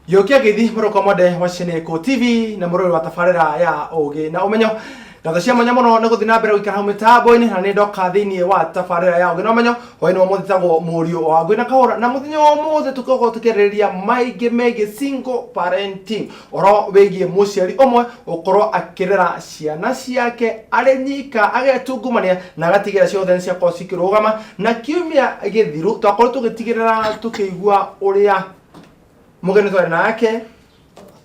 Yokia githi muroko mode washine ko TV na murori wa tafarira ya Ugii na Umenyo na thashia manya muno ne guthina mbere gwikara hu mitambo-ini na ni ndoka thiini wa tafarira ya Ugii na Umenyo hoini wa muthitagwo Murio wa Ngui na Kahura na muthinyo wa muthe tukogo tukiriria maige mege single parenting oro wegie muciari omwe ukorwo akirera ciana ciake ari nyika agetungumania na agatigera ciothe cia ko cikirugama na kiumia githiru twakorwo tugitigirira tukigua uria mugeni twari nake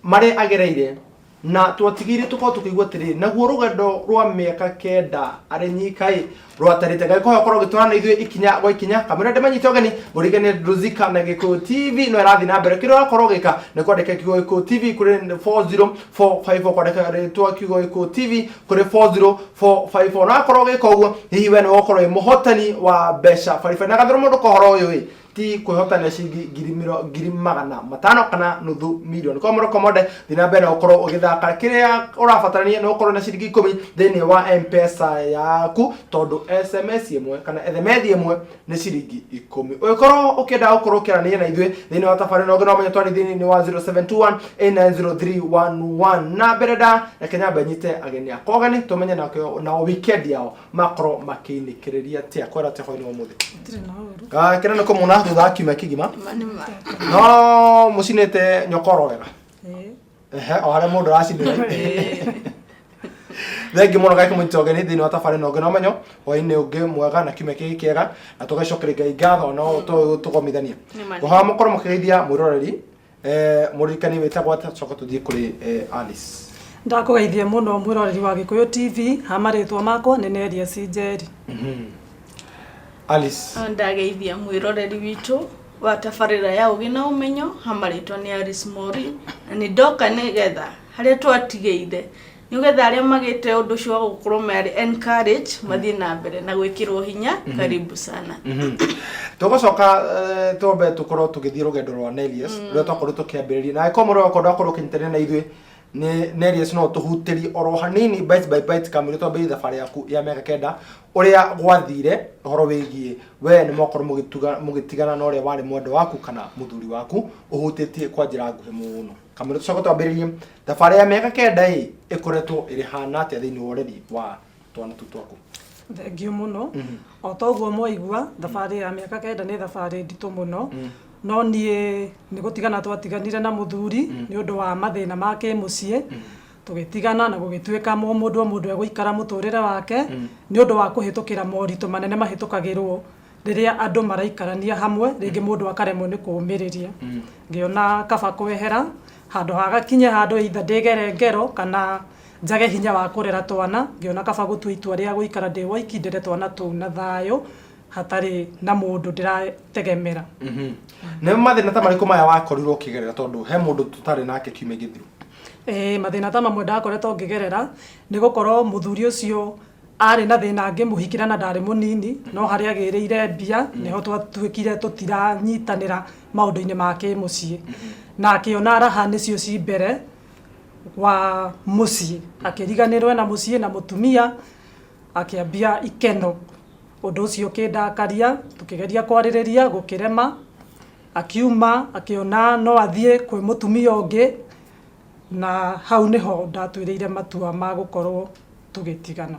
mari agereire na twatigire tuko tukigwa tiri naguo rugendo rwa miaka kenda ari nyikai rwatarite gai ko yakoro gitwana ithuĩ ikinya gwa ikinya kamera ndemanyite ogeni burigene Ruzika na Gikuyu TV no irathi na mbere kiro akoro gika ne kwandika Gikuyu TV kuri 40454 kwandika ritwa Gikuyu TV kuri 40454 na akoro gika uguo hihi we no okoro muhotani wa besha farifa na gathoro mundu kohoro uyu ti kwihotania ciringi ngiri magana matano kana nuthu milioni kwa muroko mode thina mbere okoro ugithaka kiria urabatarania no okoro na ciringi 10 thini wa M-Pesa yaku tondu SMS imwe kana SMS imwe ni ciringi 10 ukoro ukenda okoro kirania na ithuĩ thini wa tafarira Ugii no Umenyo twari thini wa 0721890311 na bereda na Kenya banyite ageni akogani tumenye na weekend yao makoro makinikiriria tia kwera tia hoino muthi kira no komuna thutha kiumia kigima no mucinite nyokoro wega ore mundu racinire thengi muno gaki muntogeni thini wa tafarira Ugii no Umenyo hoini ungi mwega na kiumia kigi kiega na tugacokera Ngai ngatho no tugomithania goha mukoro mukigeithia mwiroreri muririkani wetagwo coka tuthie kuri Alice ndakugeithia muno mwiroreri wa Gikuyu TV hamaritwa makwa ni NJERI Alice ndageithia mwiroreri witu wa tafarira ya Ugii no Umenyo hamaritwa ni Alice MOUREEN ni ndoka nigetha haria twatigeire nigetha aria magite undu ucio wa gukorwo mari encourage mathie na mbere na gwikirwo hinya karibu sana tugocoka tombe tukorwo tugithie rugendo rwa Nelius rwo twakorwo tukiambiriria na ikomoro okorwo akorwo kintere na ithuĩ ni Nelius no tuhutiri oro hanini bite by bite kamiri to be thabari yaku ya miaka kenda uria gwathire horo wigie we ni mokorwo mugitigana na uria wari mwendo waku kana muthuri waku uhutitie kwa njira nguhi muno kamiri tucoka twambiririe thabari ya miaka kenda ikoretwo iri hana atia thiini already wa twana twaku thengio muno o toguo moigua thabari ya miaka kenda ni thabari nditu muno no nie ni gutigana twatiganire na muthuri ni undu wa mathina make mucie tugitigana na gugituika mundu egũikara muturire wake ni undu wa kuhitukira moritu manene mahitukagirwo riria andu maraikarania hamwe ringi mundu akaremwo ni kuumiriria ngiona kaba kwehera handu hagakinye handu itha ndigere ngero kana njage hinya wa kurera twana ngiona kaba gutua itua ria guikara ndi waiki ndere twana tu na thayo hatari na mundu ndirategemera ne mathina ta mariko maya wakorirwo kigerera tondu he mundu tutari nake kiumia githiru mathina ta mamwe ndakoretwo ngigerera ni gukorwo muthuri ucio ari na thina ngimuhikira na ndari munini no haria agiriire mbia niho twatuikire tutiranyitanira maundu-ini make mucie na akiona raha nicio ci mbere wa mucie akiriganirwe na mucie na mutumia akiambia ikeno undu ucio kindakaria tukigeria kwaririria gukirema akiuma akiona no athie kwi mutumia ungi na hau niho ndatwiriire matua ma gukorwo tugitigana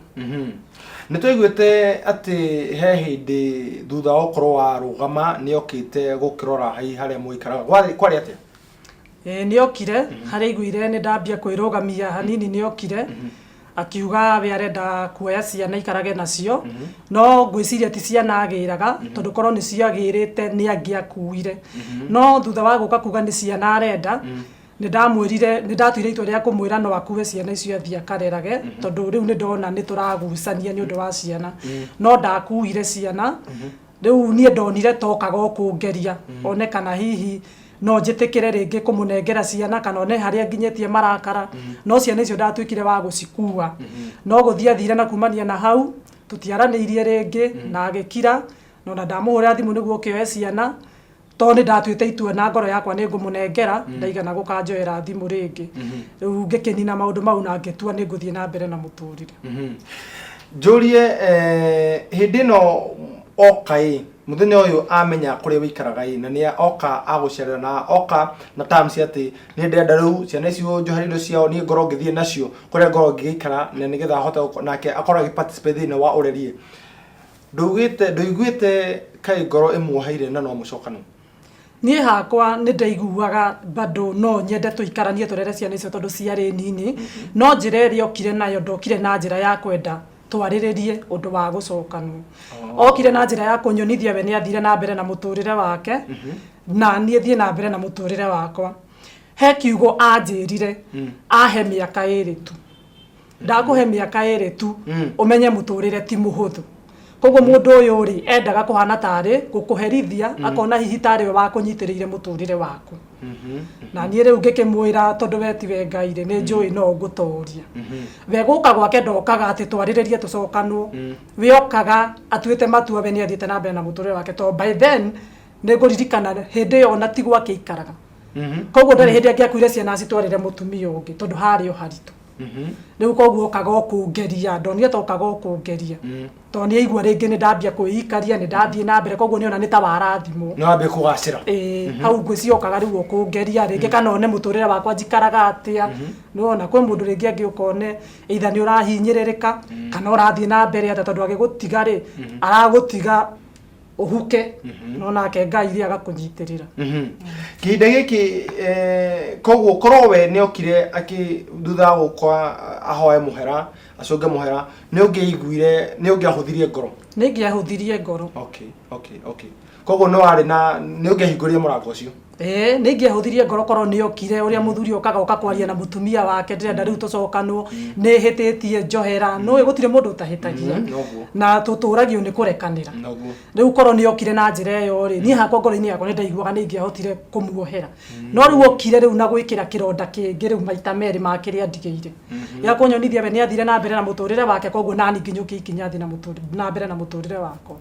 ni tuiguite ati he hindi thutha okorwo wa rugama ni okite gukirora hai haria muikaraga kwari atia ni okire haria iguire ni ndambia kwirugamia hanini ni okire akiuga we arenda kuoya ciana ikarage nacio no ngwiciria ti ciana agiraga tondu korwo ni ciagirite ni angiakuire no thutha wa guka kuga ni ciana arenda ni ndamwirire ni ndatuire itua ria kumwira no akue ciana icio athie akarerage tondu riu ni ndona ni turagucania ni undu wa ciana no ndakuire ciana riu nie ndonire tokaga okungeria one kana hihi no njitikire ringi kumunengera ciana kana one haria nginyetie marakara no ciana icio ndatuikire wa gucikua no guthia thire na kumania na hau tutiaraniirie ringi na agikira no na ndamuhurira thimu niguo kioe ciana tondå ndatuä itua na ngoro yakwa nä ngå må nengera ndaigana gå kanjoera thimå rä ngä rä u ngä kä nina maå ndå mau na ngä tua nä ngå thiä na mbere na må tå rä re njårie hä ndä no oka må thenya å yå amenya kå rä a wä ikaraga na nä oka agå cerera na oka na atä nä ndenda rä u ciana icio njohera indo ciao niä ngorwo ngä thiä nacio kå rä a ngorwo ngä ikara na nä getha ahote nake akorwo agä thä inä wa å rerie ndåiguä te kaä ngoro ä muoheire na no må cokano niä hakwa nä ndaiguaga bado no nyende tå ikaranie tå rere ciana icio tondå ciarä nini no njä ra ä rä a okire nayo ndokire na njä ra ya kwenda twarä rä rie å ndå wa gå cokanwo okire na njä ra ya kå nyonithia we nä athire na mbere na må tå rä re wake na niä thiä na mbere na må tå rä re wakwa he kiugo anjä rire ahe mä aka ä rä tu ndakå he mä aka ä rä tu å menye må tå rä re ti må hå thå koguo må ndå å yå rä endaga kå hana tarä gå kå herithia akona hihi tarä we wa kå nyitä rä ire må tå rä re waku na niä rä u ngä kä mwä ra tondå we tiwe Ngai rä nä njå ä no ngå toria we gå ka gwake ndokaga atä twarä rä rie tå cokanwo we okaga atuä te matua we nä athiä te na mbere na må tå rä re wake to by then nä ngå ririkana hä ndä ä yo ona ti gwake ikaraga koguo ndarä hä ndä angä akuire ciana citwarä re må tumia å ngä tondå harä o haritå rä u koguo okaga å kå ngeria ndonire tokaga å kå ngeria tondå nä aigua rä ngä nä ndambia kwä ikaria nä ndathiä na mbere koguo nä ona nä ta warathimwo no ambie kå gacä ra hau ngwä ciokaga rä u å kå ngeria rä ngä kana one må tå rä re wakwa njikaraga atä a nä wona kwä må ndå rä ngä angä å kone eitha nä å rahinyä rä rä ka kana å rathiä na mbere atä tondå agä gå tiga rä aragå tiga å huke no nake Ngai rä agakå nyitä rä ra kä hinda gä kä koguo korwo we nä okire akä thutha gå kwa ahoe må hera acånge må hera nä å ngä iguire nä å ngä ahå thirie ngoro nä ngä ahå thirie ngoro koguo no warä na nä å ngä ahingå rire må rango å cio nä ngä ahå thirie ngoro korwo nä okire å rä a må thuri okaga å kwaria na må tumia wake ndä renda rä u tå cokanwo nä hä tä tie njohera nä gå tirä må ndå å tahä tagia na tå tå ragio nä kå rekanä ra rä u korwo nä okire na njä ra ä yo rä niä hakwa ngoro-inä yakwa nä ndaiguaga nä ngä ahotire kå muohera no rä u okire rä u na gwä kä ra kä ronda kä ngä rä u maita merä makä rä a ndigä ire ya kå nyonithia we nä athire na mbere na må tå rä re wake koguo nani nginya å kä ikinya thä na mbere na må tå rä re wakwa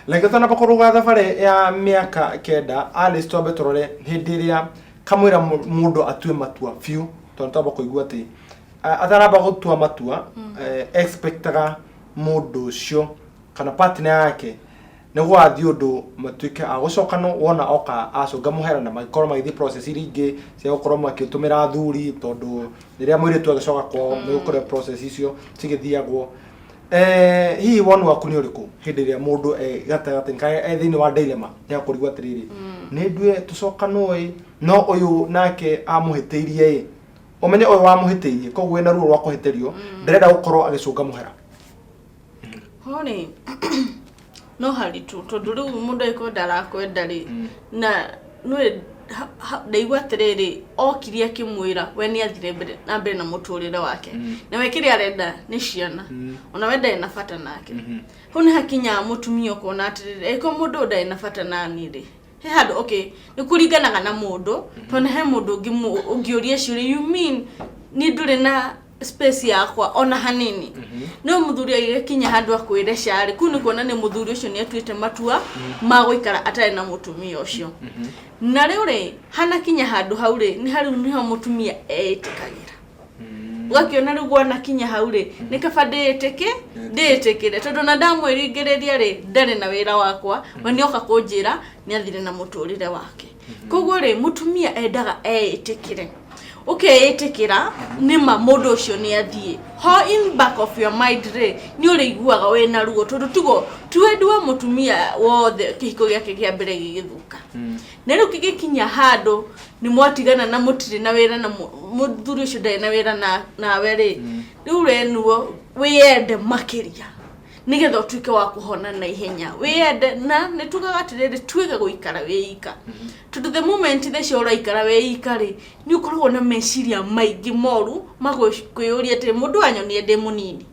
reke twanamba kå rå ga thabarä ya mä aka kenda Alice twambe tå rore hä ndä ä rä a kamwä ra må ndå atue matua biå tondå twamba kå igua atä ataramba gå tua matua expectaga må ndå å cio kana partner yake nä gwathiä å ndå matuä ke a gå cokanwo wona oka acånga må hera na magäkorwo magäthiä process iria ingä cia gå korwo makä tå mä ra thuri tondå rä rä a mwä rä tu agä coka kwao nä gå korwo process icio cigä thiagwo hihi wonu waku nä å rä kå hä ndä ä rä a må ndå gatagatä thä inä wa dilemma ya kå rigwo atä rä rä nä ndue tå cokanwo no å yå nake amå hä tä irie å menye å yå wamå hä tä irie koguo wä na ruo rwa kå hä tä rio ndarenda gå korwo agä cånga må hera hore no haritå tondå rä u må ndå aiko ndarakwenda rä na nä ndaigua atä rä rä okirie akä mwä ra we nä athire na mbere na må tå rä re wake na we kä rä arenda nä ciana ona we ndarä na bata nake hau nä hakinyaga må tumia åkona atä rä rä aiko må ndå ndarä na bata nani rä he handå nä kå ringanaga na må ndå tondå he må ndå å ngä å ria ciå you mean nä ndå rä na space yakwa ona hanini no muthuri agikinya handu akwire cari ku ni kuona ni muthuri ucio ni atuite matua ma guikara atari na mutumia ucio na riu ri hana kinya handu hau ri ni haru niho mutumia etikagira ugakiona riu gwana kinya hau ri ni kaba ndetikire tondu na ndamwiringiriria ri ndari na wira wakwa we ni oka kunjira ni athire na muturire wake koguo ri mutumia endaga etikire etikira nima mundu ucio ni athie ho in back of your mind re ni uri iguaga we na ruo tondu tugo twendwa mutumia wothe kihiko giake kia mbere gigithuka na riu kigikinya handu ni mwatigana na mutire na wira na muthuri ucio ndai na wira na we ri riu renuo wiyende makiria nigetha utuike wa kuhona na ihenya wiyende na nitugaga atiriri twige guikara wiika tondu the moment the cio uraikara wiika ri ni ukoragwo na meciria maingi moru magwiyuria ati mundu anyonie ndi munini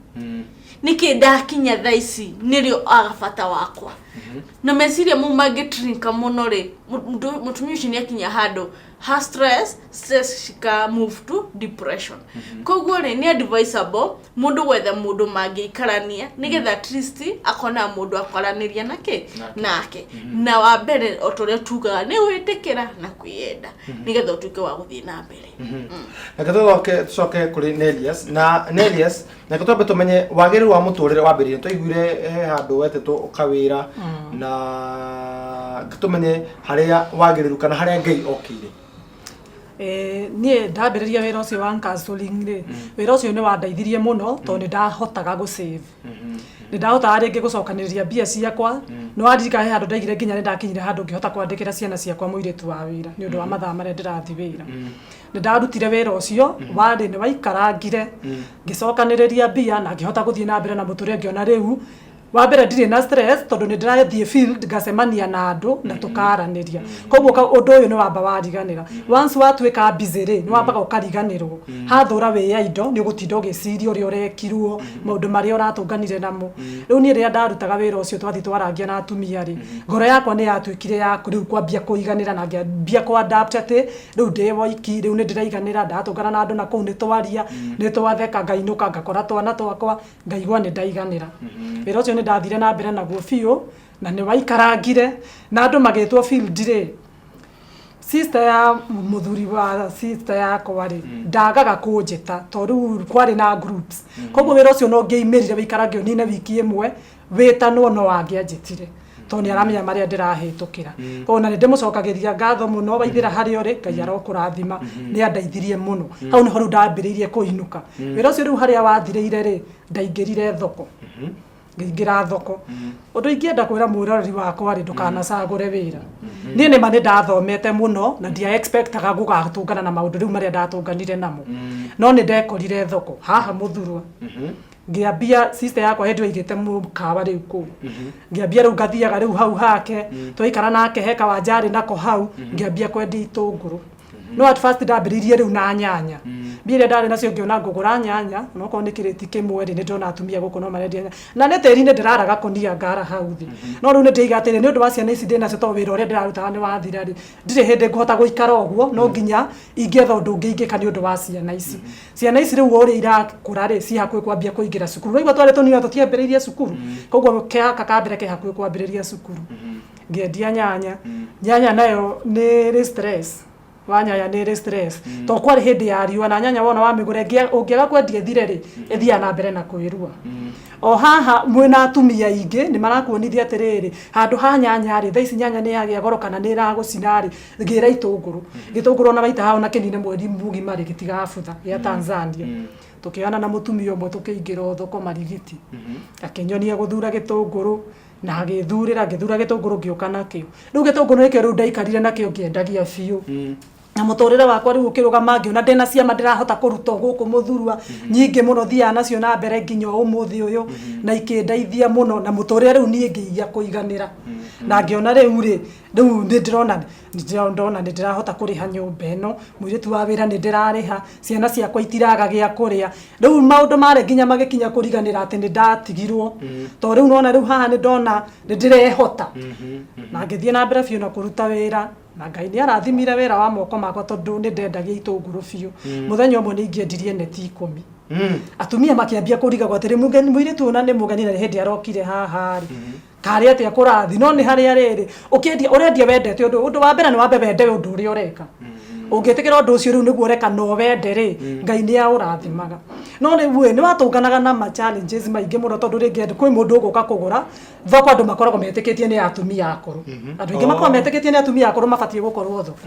niki ndakinya thaici nirio agabata wakwa na meciria mu mangitrinka muno ri mutumia ucio ni akinya handu ha stress shika move to depression koguo ni advisable mundu wethe mundu mangiikarania nigetha at least akona mundu akoraniria nake na wa mbere otoria tugaga ni witikira na kwiyenda nigetha utuke wa guthii na mbere na katho soke kuri Nelius na Nelius na katho tumenye wagiru wa muturire wa mbere tuiguire handu wetetwo ukawira na tumenye haria wagiru kana haria Ngai okire nie ndambiriria wira ucio wa counseling ri wira ucio ni wandeithirie muno to ni ndahotaga go save ni ndahotaga ringi gucokaniria mbia ciakwa no andirika he handu ndaigire nginya ni ndakinyire handu ngihota kwandikira ciana ciakwa muiritu wa wira ni undu wa mathaa maria ndirathi wira ni ndarutire wira ucio wari ni waikarangire ngicokaniriria mbia na ngihota guthie na mbere na muturire ngiona riu wa mbere ndire na stress tondu ni ndirathie field ngacemania na andu na tukaraniria koguo undu uyu ni wamba wariganira once watuika busy ri ni wambaga ukariganirwo hathura we ya indo ni gutinda ugiciria uri urekirwo maundu maria uratunganire namo riu ni ria ndarutaga wira ucio twathi twarangia na atumia ri ngoro yakwa ni yatuikire ya riu kwambia kuiganira na ngambia ku adapt ati riu ndi woiki riu ni ndiraiganira ndatungana na andu na kuu ni twaria ni twatheka ngainuka ngakora twana twakwa ngaigua ni ndaiganira wira ucio ni ndathire na mbere naguo biu na ni waikarangire na andu magitwo field ri sister ya muthuri wa sister yakwa ri ndagaga kunjeta tondu kwari na groups koguo wira ucio no ngeimirire wikarangio ni na wiki imwe witanwo no wangianjitire toni aramenya maria ndirahitukira ona ndimucokagiria ngatho muno waithira hari ori Ngai arokurathima ni andeithirie muno hau ni horu ndambiriirie kuinuka wira ucio riu haria wathireire ri ndaingirire thoko ngira thoko undu ingienda kwira mwiroreri wakwa ri ndukanacagure wira ni ma ni ndathomete muno na ndia expectaga gugatungana na maundu riu maria ndatunganire namo no ni ndekorire thoko haha muthurwa ngiambia sister yakwa hendu igite mukawa riu ku ngiambia riu ngathiaga riu hau hake twaikara nake heka wanjari nako hau ngiambia kwendia itunguru no at first ndambiririe riu na nyanya bire ndari nacio ngiona ngugura nyanya no ko ni kiriti kimwe ri ni ndona atumia guko no marendia na ne teri ni ndiraraga konia ngara hau thi no riu ni ndigatire ni undu wa ciana ici ndina cio to wira uria ndirarutaga ni wathira ri ndire hindi ngota guikara oguo no nginya ingetha undu ngingika ni undu wa ciana ici riu uri irakura ri ci hakwe kwambia kuingira cukuru rigwa tware tonina tutiambiririe cukuru koguo kehaka kambire ke hakwe kwambiriria cukuru ngiendia nyanya nayo ni stress wanyanya ni stress to kwari hindi ya riwa na nyanya wona wa migure ungiaga kwendia thire ri ithia na mbere na kwirua o haha mwina atumia ingi ni marakuonithia atiriri handu ha nyanya ri thaici nyanya ni yagia goro kana ni iragucina ri ngira gitunguru na baita hao na kinine mweri mugima ri gitigabutha ya Tanzania tukiana na mutumia umwe tukiingira thoko marigiti akinyonia guthura gitunguru na agithurira gitunguru ngiuka nakio riu gitunguru nikio riu ndaikarire nakio ngiendagia biu na muturire wakwa riu ukirugama ngiona ndina ciama ndirahota kuruta guku muthurwa nyingi muno thia nacio na mbere nginya umuthi uyu na ikindeithia muno na muturire riu nie ngiia kuiganira na ngiona riu ndona ndirahota kuriha nyumba eno muiritu wa wira ndirariha ciana ciakwa itiraga gia kuria riu maundu mare nginya magikinya kuriganira ati ndatigirwo to riu nona riu haha ndona ndirehota na ngithie na mbere biu na kuruta wira na Ngai ni arathimire wira wa moko makwa tondu ni ndendagia itunguru biu muthenya umwe ni ingiendirie neti 10 atumia makiambia kuriga gwatire muiritu ona ni mugani na hindi arokire haha kari ati akurathi no ni hari ariri ukiendia urendia wendete undu wa mbere ni wambe wende undu uri ureka ungitikira undu ucio riu niguo ureka no wende ri Ngai ni aurathimaga no riu ni watunganaga na ma challenges maingi muno tondu ringi kwi mundu uguka kugura thoko andu makoragwo metikitie ni atumia akuru andu ingi makoragwo metikitie ni atumia akuru mabatie gukorwo thoko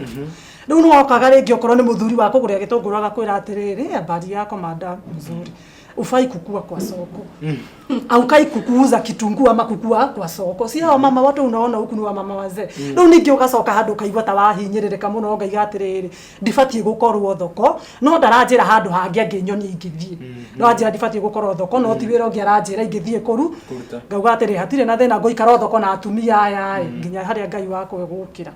riu no wakaga ringi okorwo ni muthuri wa kuguria gitunguru agakwira atiriri habari yako madam mzuri ufai kukua kwa soko au kai kukuuza kitunguu ama kukua kwa soko si hao mama watu unaona huku ni wa mama wazee riu ningi ugacoka handu kaigwa ta wahinyirika muno ngaiga atiriri ndibatie gukorwo thoko no ndaranjira handu hangi anginyoni ingithie no anjira ndibatie gukorwo thoko no ti wira ngiaranjira ingithie kuru ngauga atiri hatire na thina ngoikara thoko na atumia aya nginya haria Ngai wako gukira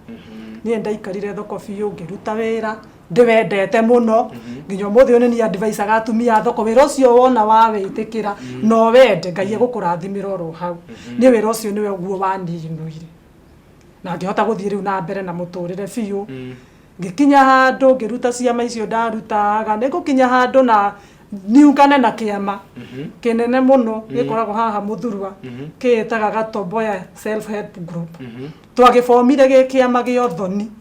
ni ndaikarire thoko biu ngiruta wira ndiwendete muno nginya muthi one ni advice agatumia thoko wira ucio wona wa witikira no wende Ngai egukurathimira ro hau ni wira ucio niwe guo waniinuire na ngihota guthie riu na mbere na muturire biu ngikinya handu ngiruta ciama icio ndarutaga nigukinya handu na niungane na kiama kinene muno gikoragwo haha Muthurwa kiitaga Gatomboya self help group twagifomire gi kiama gi Othoni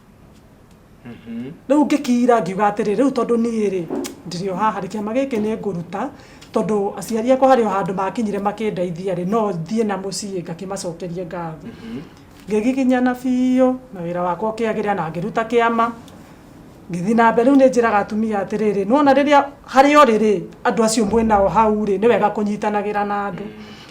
riu ngikira ngiuga atiri riu tondu ni ri ndirio haha ri kiama giki ni nguruta tondu aciari akwa hari handu makinyire makindeithia ri no thie na mucii ngakimacokerie ngatho ngigikinya na biu na wira wakwa kiagiria na ngiruta kiama ngithi na mbere ni njiraga atumia atiriri nona riria hari oriri andu acio mwenao hau ri ni wega kunyitanagira na andu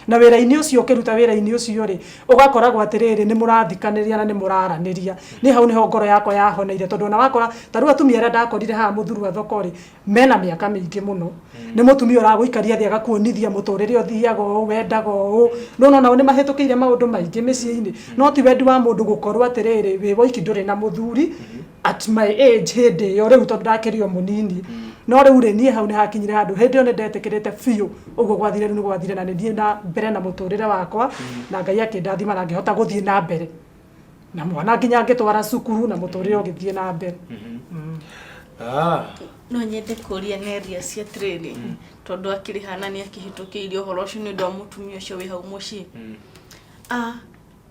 na wira-ini ucio kiruta wira-ini ucio ri ugakoragwo atiriri ni murathikaniria na ni muraraniria ni hau niho ngoro yakwa yahoneire tondu na wakora taru atumia aria ndakorire haha Muthurwa thoko ri mena miaka mingi muno ni mutumia uraguikaria thia gakuonithia muturire uthiaga u wendaga u no nao ni mahetukire maundu maingi micii-ini no ti wendi wa mundu gukorwo atiriri wi woiki nduri na muthuri at my age hindi yo riu tondu ndakirio munini no riu ri nie hau ni hakinyire handu hindi one ndetikirite biu uguo gwathire ni gwathire na ni na mbere na muturire wakwa na Ngai akindathima na ngihota guthie na mbere na mwana nginya ngitwara cukuru na muturire ugithie na mbere no nyende kuria neria cia training tondu akiri hana ni akihitukiirio horo ucio ni ndo mutumia ucio wi hau mucii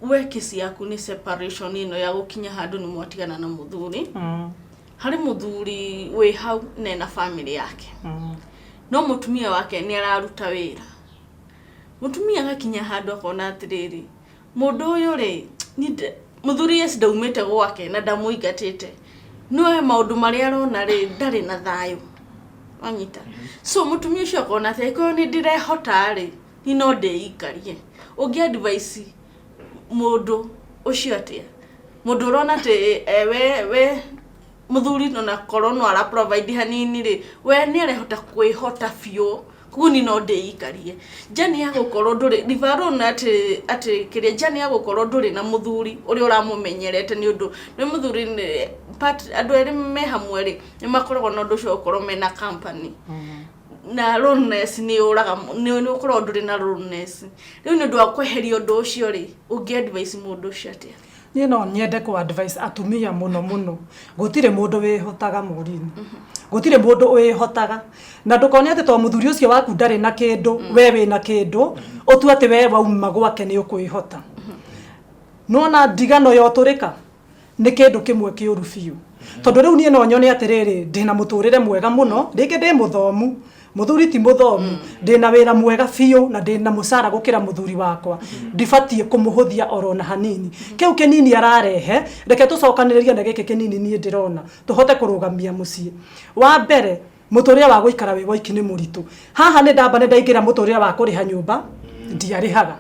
wekisi yaku ni separation ino ya gukinya handu ni mwatigana na muthuri hari muthuri wi hau na family yake no mutumia wake ni araruta wira mutumia gakinya handu akona atiriri mundu uyu ri ni muthuri yes ndaumite gwake na ndamuigatite no maundu maria arona ri ndari na thayu anyita so mutumia ucio akona ati ko ni ndirehota ri ni no ndeikarie ungi advice mundu ucio atia mundu urona ati we muthuri no na korono ara provide hanini ri we ni arehota kwihota biu kuni no ndeikarie jani ya gukorwo nduri divarona ati kiria jani ya gukorwo nduri na muthuri uri uramumenyerete ni undu ni muthuri part andu eri me hamwe ri ni makoragwo na undu ucio ukorwo mena company na loneliness ni uraga ni ukorwo nduri na loneliness riu ni undu wa kweheria undu ucio ri ungi advice mundu ucio atia ni no nyende ku advice atumia muno gutire mundu wihotaga murini gutire mundu wihotaga na ndukone ati to muthuri ucio waku ndari na kindu we wina kindu utu ati we wauma gwake ni ukwihota no na ndigano yoturika ni kindu kimwe kiuru biu tondu riu nie no nyone atiriri ndina muturire mwega muno ringi ndi muthomu muthuri ti muthomu ndina wira mwega biu na ndina mucara gukira muthuri wakwa ndibatie kumuhuthia orona hanini kiu kinini ararehe reke tucokanireria na gike kinini nie ndirona tuhote kurugamia mucii wa mbere muturire wa guikara wi woiki ni muritu haha ni ndamba ni ndaingira muturire wa kuriha nyumba ndiarihaga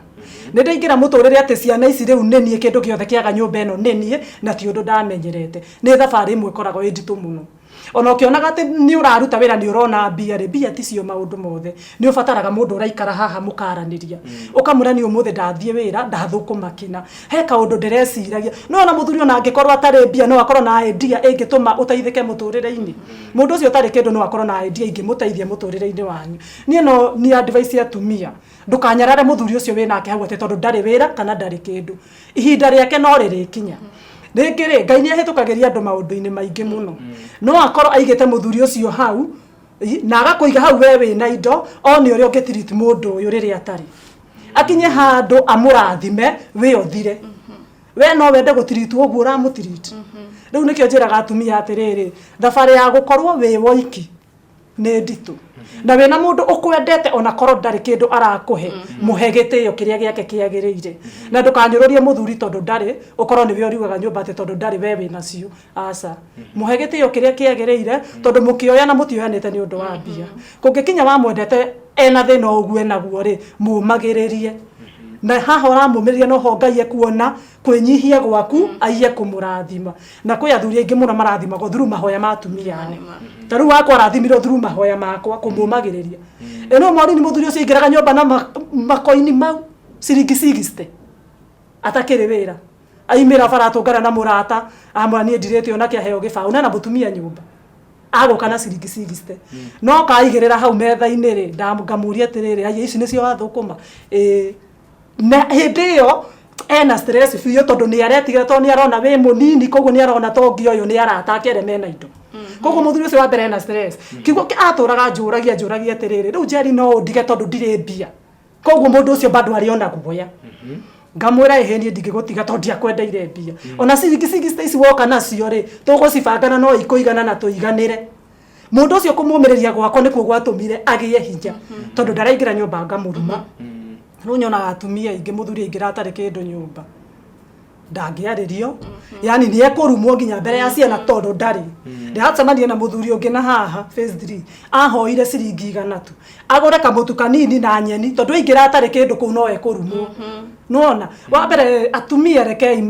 ni ndaingira muturire ati ciana ici riu nenie kindu giothe kiaga nyumba eno nenie na ti undu ndamenyerete ni thabari imwe koragwo inditu muno ona ukionaga ati ni uraruta wira ni urona mbia ri mbia ticio maundu mothe ni ufataraga mundu uraikara haha mukaraniria ukamura ni umuthe ndathie wira ndathukuma kina he kaundu ndireciragia no ona muthuri ona angikorwo atari mbia no akorwo na idea ingituma uteithike muturire-ini mundu ucio tari kindu no akorwo na idea ingimuteithia muturire-ini wanyu ni no ni advice ya tumia ndukanyarare muthuri ucio winake hau ati tondu ndari wira kana ndari kindu ihinda riake no ririkinya Rĩngĩ Ngai nĩ ahĩtũkagĩria andũ maũndũ-inĩ maingĩ mũno no akorwo aigĩte muthuri ũcio hau na agakũiga hau we wĩna indo one ũrĩa ũngĩtreat mũndũ ũyũ rĩrĩa atarĩ akinye handũ amũrathime we ũthire we no wende gũtreat ũguo ũramũtreat rĩu nĩkĩo njĩraga atumia atĩrĩrĩ thabarĩ ya gũkorwo wĩ woiki nĩ nditũ na wena mundu ukwendete ona korwo ndari kindu arakuhe muhe gitio kiria giake kiagirire na ndukanyururie muthuri tondu ndari ukorwo niwe uriugaga nyumba ati tondu ndari we wina cio aca muhe gitio kiria kiagirire tondu mukioya na mutioyanite ni undu wa mbia kungikinya wa mwendete ena thina uguo naguo ri mumagiririe na haha uramumiria no ho Ngai ekuona kwinyihia gwaku aiye kumurathima na kwi athuri aingi muno marathima go thuru mahoya matumia taru wakwa arathimirwo thuru mahoya makwa kumumagiriria eno mori ni muthuri ucio ingiraga nyumba na makoini mau ciringi 60 atakiri wira aimira bara tungara na murata amwani ndirete ona kia heo gibau na mutumia nyumba agoka na ciringi 60 no kaigirira hau metha-ini ri ndamugamuria atiriri ai ici nicio wathukuma na hindi yo ena stress biũ tondũ nĩ aretigĩra tondũ nĩ arona wĩ mũnini koguo nĩ arona tongi ũyũ nĩ arata ake ere mena indo koguo mũthuri ũcio wa mbere ena stress kiugo atũraga njũragia atĩrĩrĩ rĩu Njeri no ũndige tondũ ndirĩ mbia koguo mũndũ ũcio bado arĩona guoya ngamwĩra ihenie ndingĩgũtiga tondũ ndiakwendeire mbia ona ciringi ici woka nacio rĩ tũgũcibangana no ikũigana na tũiganĩre mũndũ ũcio kũmũmĩrĩria gwakwa nĩkuo gwatũmire agĩe hinya tondũ ndaraingĩra nyũmba ngamũruma rĩu nyonaga atumia aingĩ mũthuri aingĩra atarĩ kĩndũ nyũmba ndangĩarĩrio yani nĩ ekũrumwo nginya mbere ya ciana tondũ ndarĩ ndĩracemania na mũthuri ũngĩ na haha phase 3 ahoire ciringi 100 tu agũre kamũtu kanini na nyeni tondũ aingĩra atarĩ kĩndũ kũu no ekũrumwo nona wa mbere atumia rekei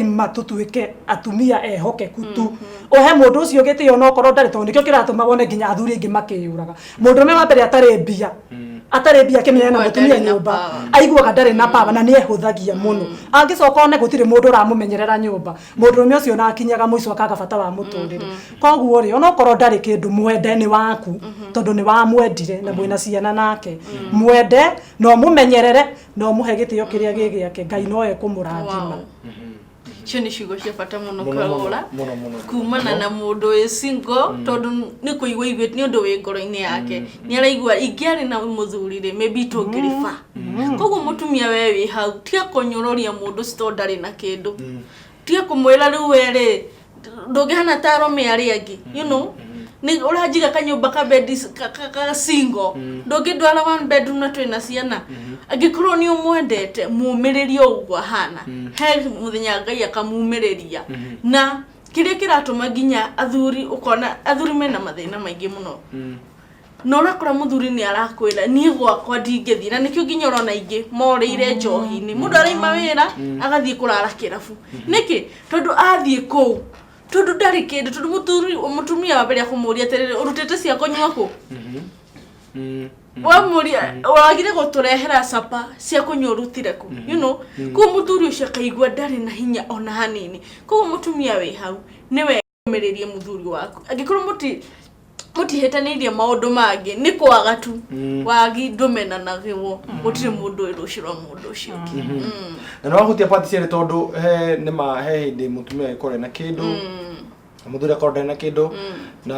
matũtuĩke atumia ehokeku tu ohe mũndũ ũcio gĩtĩo no korwo ndarĩ tondũ nĩkĩo kĩratũma wone nginya athuri aingĩ makĩyũraga mũndũ wa mbere atarĩ mbia kĩmenya na mũtumia nyũmba aiguaga ndarĩ na power na nĩ ehũthagia mũno angĩcoka one gũtirĩ mũndũ ũramũmenyerera nyũmba mũndũ ũcio na akinyaga mũico akaga bata wa mũtũrĩre koguo rĩ ona okorwo ndarĩ kĩndũ mwende nĩ waku tondũ nĩ wamwendire na mwĩna ciana nake mwende no mũmenyerere no mũhe gĩtĩo kĩrĩa gĩgĩake Ngai no ekũmũrathima cio nĩ ciugo cia bata mũno Kahura kumana na mũndũ wĩ single tondũ nĩ kũigua iguĩte nĩ ũndũ wĩ ngoro-inĩ yake nĩ araigua ingĩarĩ na mũthuri rĩ maybe tũngĩrĩba koguo mũtumia we wĩ hau tiga kũnyũrũria mũndũ ũcio ndarĩ na kĩndũ tiga kũmwĩra rĩu we rĩ ndũngĩhana ta arũme arĩa angĩ you know ni ũranjiga kanyũmba ka bed ka single ndũngĩndwara one bedroom na twĩna ciana angĩkorwo nĩ ũmwendete mũmĩrĩrio ũguo hana he mũthenya Ngai akamumĩrĩria na kĩrĩa kĩratũma nginya athuri ũkona athuri mena mathĩna maingĩ mũno no ũrakora mũthuri nĩ arakwĩra niĩ gwakwa ndingĩthiĩ na nĩkĩo nginya ũrona aingĩ morĩire njohi-inĩ mũndũ araima wĩra agathiĩ kũrara kĩrabu nĩkĩ tondũ athiĩ kũu tondũ ndarĩ kĩndũ tondũ mũtumia wa mbere akũmũria atĩrĩrĩ ũrutĩte cia kũnyua kũ wamũria wagire gũtũrehera capa cia kũnyua ũrutire kũ you know koguo mũthuri ũcio akaigua ndarĩ na hinya ona hanini koguo mũtumia wĩ hau nĩwe ũmĩrĩrie mũthuri waku angĩkorwo mũtihetanĩirie maũndũ mangĩ nĩ kwaga tu wagi ndũmenanagĩrwo gũtirĩ mũndũ wĩ rũciũ rwa mũndũ ũcio na no ahutia pati cierĩ tondũ he hĩndĩ mũtumia gĩkorwo na kĩndũ mũthuri akorwo na kĩndũ na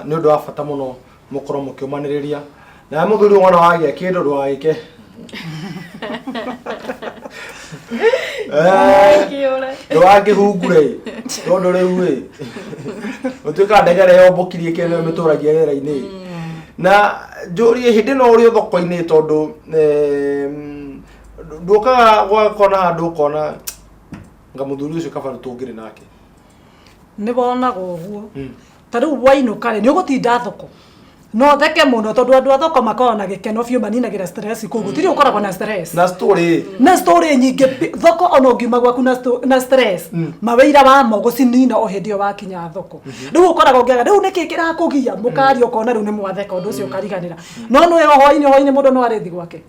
nĩ ũndũ wa bata mũno mũkorwo mũkĩũmanĩrĩria na mũthuri wona wagĩa kĩndũ ndũgagĩke ndũgakĩhungure tondũ rĩu rĩ ũtuĩka ndegere yombũkirie kĩrĩa mĩtũragia rĩera-inĩ na njũrie hĩndĩ no ũrĩ thoko-inĩ tondũ ndũkaga gwakona handũ ũkona nga mũthuri ũcio kaba tũngĩrĩ nake nĩ bonaga ũguo ta rĩu wainũka rĩ nĩ ũgũtinda thoko no theke mũno tondũ andũ a thoko makoragwo na gĩkeno biũ maninagĩra stress kũu gũtirĩ ũkoragwo na stress na story nyingĩ thoko ona ũngiuma gwaku na stress mawĩira wamo gũcinina o hĩndĩ ĩyo wakinya thoko rĩu ũkoragwo ngĩaga rĩu nĩkĩ kĩrakũgia mũkaria ũkona rĩu nĩ mwatheka ũndũ ũcio ũkariganĩra no nĩ hwainĩ mũndũ no arĩthi gwake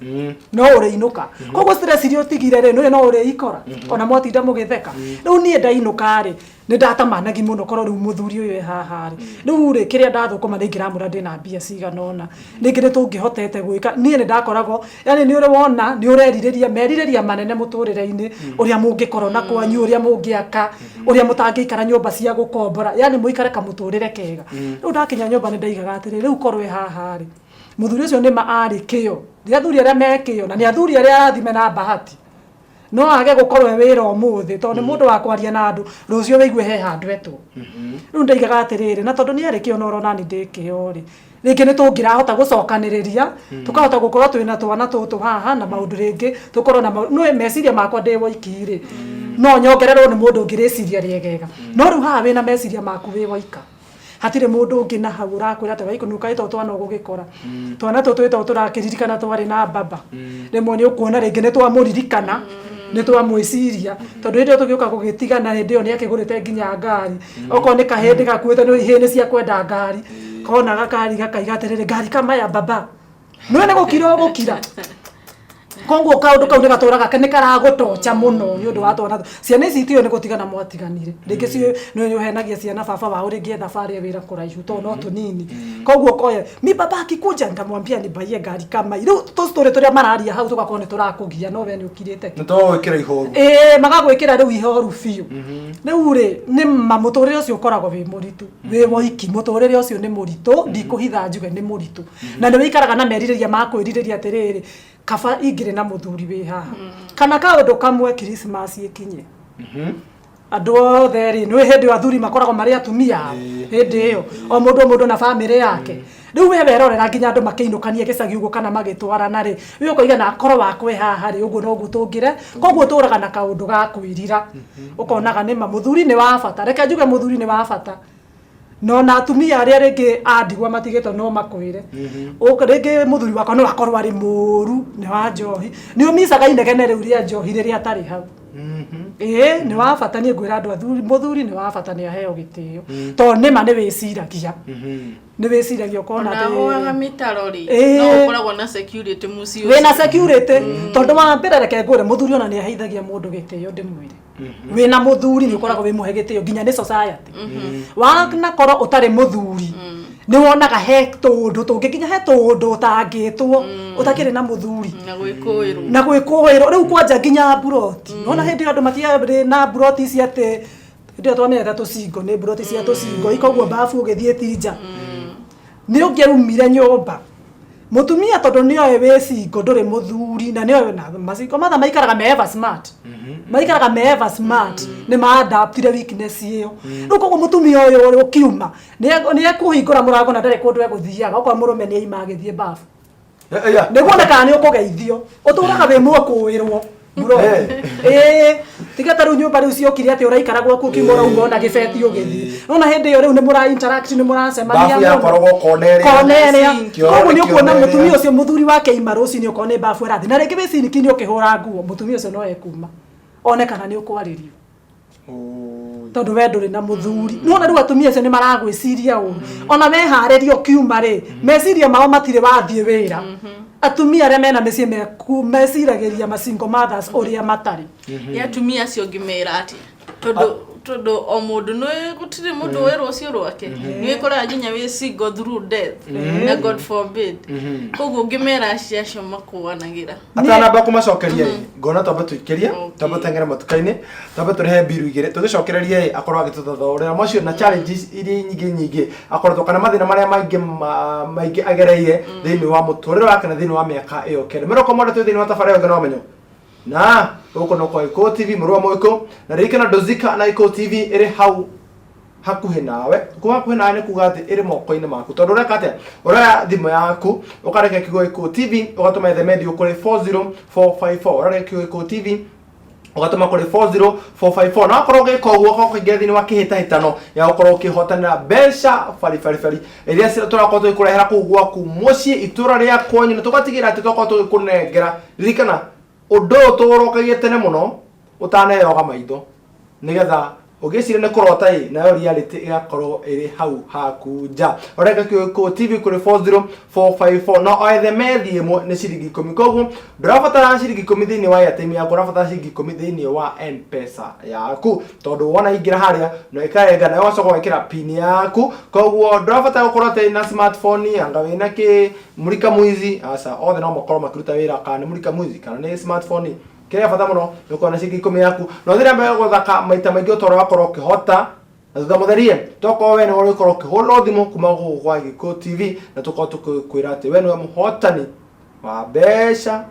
no ũrĩinũka koguo stress iria ũtigire rĩ no ũrĩikora ona mwatinda mũgĩtheka rĩu niĩ ndainũka rĩ nĩ ndatamanagi mũno korwo rĩu mũthuri ũyũ haha rĩ rĩu rĩ kĩrĩa ndathũkũma nĩ ingĩramũra ndĩna mbia cigana ũna ningĩ nĩ tũngĩhotete gwĩka niĩ nĩ ndakoragwo yani nĩ ũrĩ wona nĩ ũrerirĩria merirĩria manene mũtũrĩre-inĩ ũrĩa mũngĩkorwo na kwanyu ũrĩa mũngĩaka ũrĩa mũtangĩikara nyũmba cia gũkombora yani mũikare kamũtũrĩre kega rĩu ndakinya nyũmba nĩ ndaigaga atĩrĩ rĩu korwo haha rĩ mũthuri ũcio nĩ arĩ kĩo nĩ athuri arĩa mekĩo na nĩ athuri arĩa arathime na bahati no age gũkorwo wĩra ũmũthĩ tondũ mũndũ wa kwaria na andũ rũciũ wĩigue he handũ etwo rĩu ndaigaga atĩrĩrĩ na tondũ nĩ arĩ kĩo no ũrona nĩ ndĩkĩo rĩ rĩngĩ nĩ tũngĩrahota gũcokanĩrĩria tũkahota gũkorwo twĩna twana tũtũ haha na maũndũ rĩngĩ tũkorwo na no meciria makwa ndĩ woiki rĩ no nyongererwo nĩ mũndũ ũngĩrĩciria rĩegega no rĩu haha wĩna meciria maku wĩ woika hatirĩ mũndũ ũngĩ na hau ũrakwĩra atĩ waikũnuka ĩtwo twana ũgũgĩkora twana tũtũ ĩtwo tũrakĩririkana twarĩ na baba rĩmwe nĩ ũkuona rĩngĩ nĩ twamũririkana nĩ twamwĩciria tondũ hĩndĩ ĩyo tũgĩũka gũgĩtigana hĩndĩ ĩyo nĩ akĩgũrĩte nginya ngari okorwo nĩ kahĩndĩ gakuĩte nĩ ihĩnĩ cia kwenda ngari kona gakari gakaiga atĩrĩrĩ ngari kamaya baba nĩwe nĩ gũkira ũgũkira konguo kaundu kau nigaturaga kene karagutocha muno ni undu wa twana ciana ici itio ni gutigana mwatiganire ringi cio ni uhenagia ciana baba wao ringi thabaria wira kuraihu to no tunini konguo koye mi baba akikuja ngamwambia ni baie ngari kama iru to story turia mararia hau tukakone turakugia no we ni ukirite ni to wikira ihoru magagwikira riu ihoru fiu riu ri ni mamuturire ucio ukoragwo wi muritu wi woiki muturire ucio ni muritu ndikuhitha njuge ni muritu na ni wikaraga na meririria makwiririria atiriri kaba ingire na muthuri wi haha kana kaundu kamwe Christmas ikinye andu othe ri ni hindi athuri makoragwo mari atumia hindi iyo o mundu na family yake riu we werorera nginya andu makiinukania gicagi ugo kana magitwarana ri we ukoiga na akoro wakwe haha ri uguo no gutungire koguo turaga na kaundu ga kwirira ukonaga ni muthuri ni wa bata reke njuge muthuri ni wa bata no na atumia aria ringi andigwa matigito no makwire ringi muthuri wakwa no akorwo ari muru ni wa njohi ni umicaga inegene riu ria njohi riria atari hau ni wa bata ni ngwira andu athuri muthuri ni wa bata ni aheo gitio to nima ni wiciragia ni wiciragia ukona na hoaga mitarori no ukoragwo na security mucio wina security tondu wa mbere reke ngure muthuri ona ni aheithagia mundu gitio ndimwire wina muthuri ni ukoragwo wi muhe gitio nginya ni society wana koro utari muthuri ni wonaga he tundu tungi nginya he tundu utangitwo utakiri na muthuri na gwikuirwo riu kwanja nginya buroti nona hindi andu matia na buroti cia ate ndio twamenya tucingo ni buroti cia tucingo ikoguo bafu ugithie tinja ni ungirumire nyumba mutumia tondu ni oe wecingo nduri muthuri na ni oe na macingo matha maikaraga meva smart maikaraga meva smart ni maadaptire weakness iyo ruko mutumia oyo uri ukiuma ni ekuhingura murango na ndare kundu eguthiaga okwa murume ni aima agithie bafu niguo kana ni ukugeithio uturaga we mwokuirwo bro tiga taru nyumba riu ciokire ati uraikara gwaku kimora umona gibeti ugithi nona hindi iyo riu ni mura interact ni muracemania bafu yakoragwo koneria koguo ni ukuona mutumia ucio muthuri wake ima ruci ni ukone bafu erathi na ringi bicini kini ukihura nguo mutumia ucio no ekuma onekana ni ukwaririo tondu we nduri na muthuri nona riu atumia acio ni maragwiciria ona meharirio kiuma ri meciria mao matire wathie wira atumia aria mena mecie meciragiria macingo mothers uria matari ya atumia acio ngimera ati tondu o mundu no gutire mundu wero ucio rwake ni ikora nginya we single through death na god forbid koguo ngimera acio makuanagira atana ba kumacokeria ngona tamba tuikeria tamba tengera matukaini tamba turehe biru igire tugicokereria akorwo agituthathorera macio na challenges iri nyingi akorwo kana mathina maria maingi agereire thiini wa muturire wake na thiini wa miaka iyo kene meroko mondo tu thiini wa tafari ngano amenyo na uko no kwa Iko TV murwa moiko na rikana dozika na Iko TV iri hau hakuhe nawe kuba hakuhe nawe ni kugati iri moko-ini maku tondu reka ate ura thimu yaku ukareka kigo Iko TV ugatuma themedi ukuri 40454 urareka kigo Iko TV ugatuma kuri 40454 na akorwo gikoguo ko kigethini wa kihitahitano ya ukorwo kihotana besha fari iria turakorwo tukurehera kugwa ku mucii itura ria kwanyu na tugatigira ati tukorwo tukunengera ririkana undo torokagie tene muno utaneyoga maitho nigetha ugicire ne kurota nayo reality igakorwo iri hau hakunja ureka Iko TV kuri 40454 no oethe methi imwe ni ciringi 10 koguo ndurabatara ciringi 10 thiini wa Airtime yaku ndurabatara ciringi 10 thiini wa M-Pesa yaku tondu wona ingira haria no ikarenga nayo wacoka wekira pin yaku koguo ndurabatara gukorwo na smartphone anga wina ki murika muizi asa othe no makorwo makiruta wira kana murika muizi kana ni smartphone kaya fata muno nuko na ciringi 10 yaku no thira mbe guthaka maita maingi utoro wakorwo ukihota na thutha mutherie toko we ni urikorwo ukihula thimu kuma gwa Iko TV na tuko tukwira ati we ni muhotani wa besha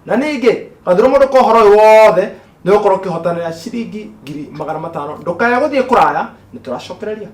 na ningi kathiro mundu ko horo wothe ni ukorwo ukihotanira ciringi 500 ndukaya guthie kuraya ni turacokereria.